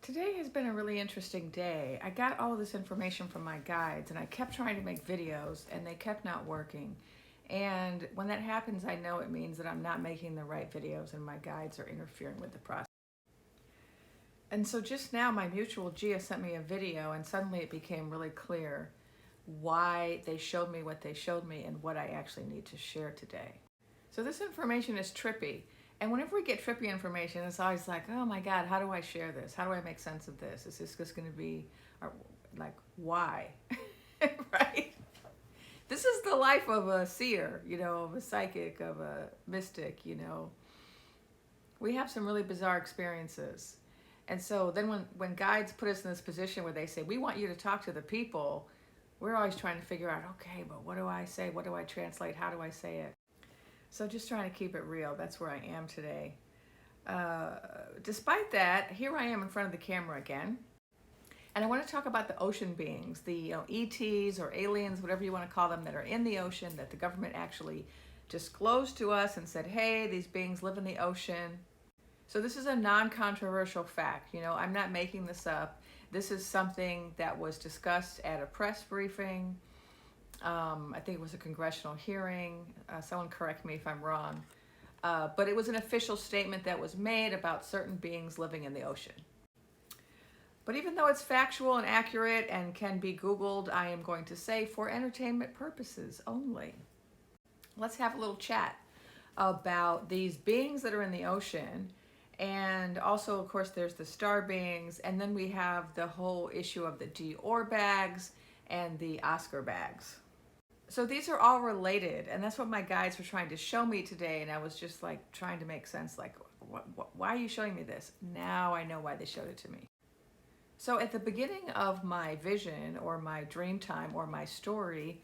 Today has been a really interesting day. I got all of this information from my guides and I kept trying to make videos and they kept not working. And when that happens, I know it means that I'm not making the right videos and my guides are interfering with the process. And so just now my mutual Gia sent me a video and suddenly it became really clear why they showed me what they showed me and what I actually need to share today. So this information is trippy. And whenever we get trippy information, it's always like, oh my God, how do I share this? How do I make sense of this? Is this just going to be, like, why? Right? This is the life of a seer, of a psychic, of a mystic, We have some really bizarre experiences. And so then when guides put us in this position where they say, we want you to talk to the people, we're always trying to figure out, okay, but what do I say? What do I translate? How do I say it? So just trying to keep it real. That's where I am today. Despite that, here I am in front of the camera again. And I want to talk about the ocean beings, the ETs or aliens, whatever you want to call them, that are in the ocean, that the government actually disclosed to us and said, hey, these beings live in the ocean. So this is a non-controversial fact. I'm not making this up. This is something that was discussed at a press briefing. I think it was a congressional hearing. Someone correct me if I'm wrong. But it was an official statement that was made about certain beings living in the ocean. But even though it's factual and accurate and can be Googled, I am going to say for entertainment purposes only. Let's have a little chat about these beings that are in the ocean. And also, of course, there's the star beings. And then we have the whole issue of the Dior bags and the Oscar bags. So these are all related, and that's what my guides were trying to show me today, and I was just like trying to make sense, like, why are you showing me this? Now I know why they showed it to me. So at the beginning of my vision or my dream time or my story,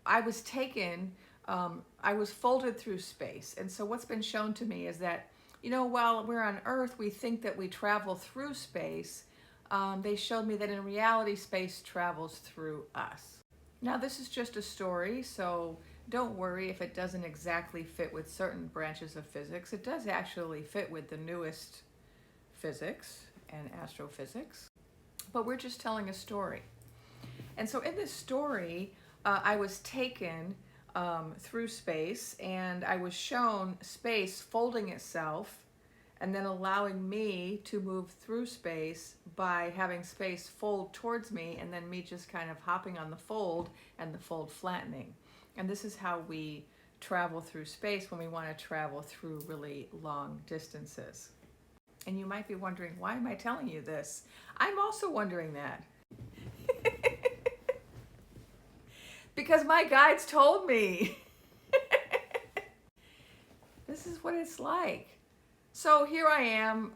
I was taken, I was folded through space. And so what's been shown to me is that, while we're on Earth, we think that we travel through space. They showed me that in reality, space travels through us. Now, this is just a story, so don't worry if it doesn't exactly fit with certain branches of physics. It does actually fit with the newest physics and astrophysics, but we're just telling a story. And so in this story, I was taken through space, and I was shown space folding itself and then allowing me to move through space by having space fold towards me and then me just kind of hopping on the fold and the fold flattening. And this is how we travel through space when we want to travel through really long distances. And you might be wondering, why am I telling you this? I'm also wondering that. Because my guides told me. This is what it's like. So here I am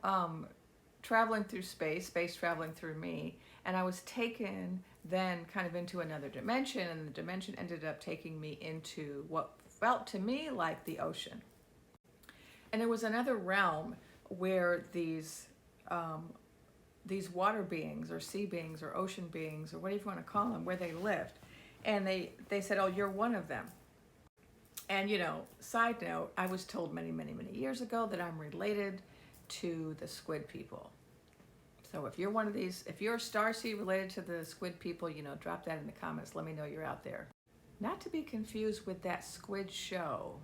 traveling through space traveling through me, and I was taken then kind of into another dimension, and the dimension ended up taking me into what felt to me like the ocean. And there was another realm where these water beings or sea beings or ocean beings or whatever you want to call them, where they lived. And they said, oh, you're one of them. And, side note, I was told many, many, many years ago that I'm related to the squid people. So if you're one of these, if you're a starseed related to the squid people, drop that in the comments. Let me know you're out there. Not to be confused with that squid show.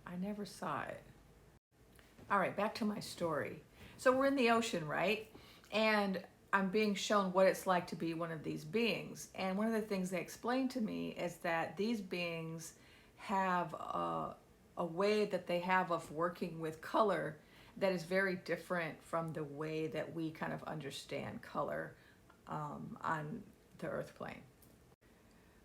I never saw it. All right, back to my story. So we're in the ocean, right? And I'm being shown what it's like to be one of these beings. And one of the things they explained to me is that these beings have a way that they have of working with color that is very different from the way that we kind of understand color on the earth plane.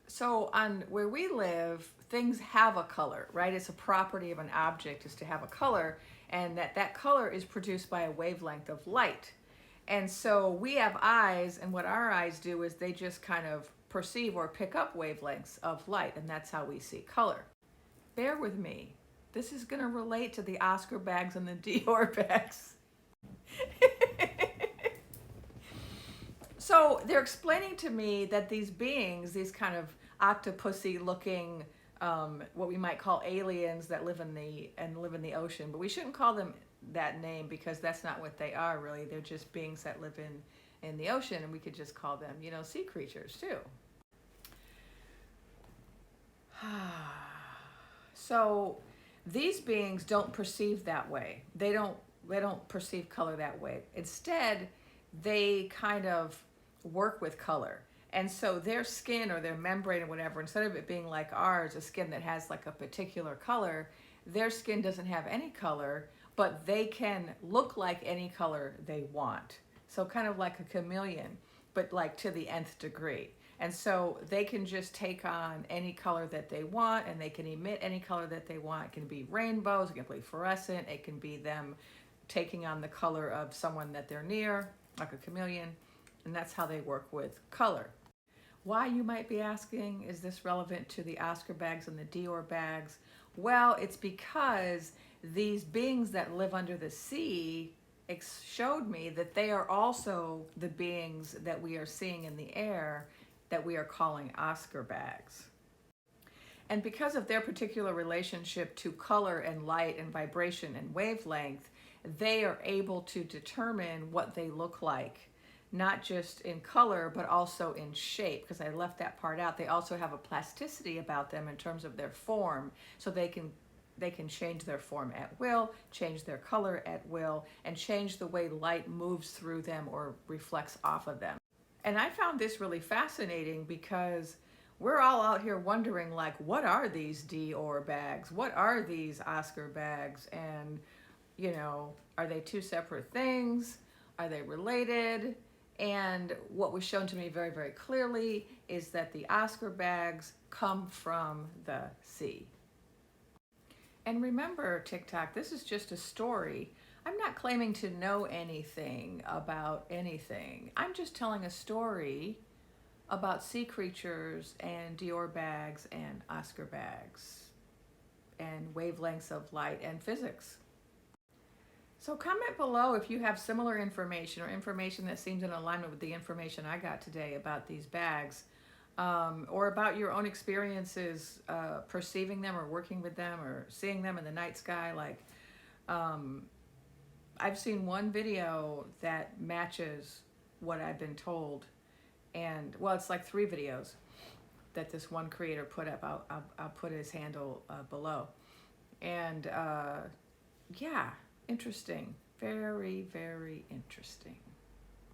So on where we live, things have a color, right? It's a property of an object is to have a color, and that color is produced by a wavelength of light. And so we have eyes, and what our eyes do is they just kind of perceive or pick up wavelengths of light, and that's how we see color. Bear with me. This is going to relate to the Oscar bags and the Dior bags. So they're explaining to me that these beings, these kind of octopusy looking what we might call aliens that live in the ocean, but we shouldn't call them that name because that's not what they are really. They're just beings that live in the ocean, and we could just call them, sea creatures too. So these beings don't perceive that way. They don't perceive color that way. Instead, they kind of work with color. And so their skin or their membrane or whatever, instead of it being like ours, a skin that has like a particular color, their skin doesn't have any color, but they can look like any color they want. So kind of like a chameleon, but like to the nth degree. And so they can just take on any color that they want, and they can emit any color that they want. It can be rainbows, it can be fluorescent, it can be them taking on the color of someone that they're near, like a chameleon. And that's how they work with color. Why, you might be asking, is this relevant to the Oscar bags and the Dior bags? Well, it's because these beings that live under the sea showed me that they are also the beings that we are seeing in the air that we are calling Oscar bags. And because of their particular relationship to color and light and vibration and wavelength, they are able to determine what they look like, not just in color, but also in shape, because I left that part out. They also have a plasticity about them in terms of their form, so they can change their form at will, change their color at will, and change the way light moves through them or reflects off of them. And I found this really fascinating because we're all out here wondering, like, what are these Dior bags? What are these Oscar bags? And, are they two separate things? Are they related? And what was shown to me very, very clearly is that the Oscar bags come from the sea. And remember, TikTok, this is just a story. I'm not claiming to know anything about anything. I'm just telling a story about sea creatures and Dior bags and Oscar bags and wavelengths of light and physics. So comment below if you have similar information or information that seems in alignment with the information I got today about these bags, or about your own experiences perceiving them or working with them or seeing them in the night sky. I've seen one video that matches what I've been told, and well, it's like 3 videos that this one creator put up. I'll put his handle below. And yeah, interesting. Very, very interesting.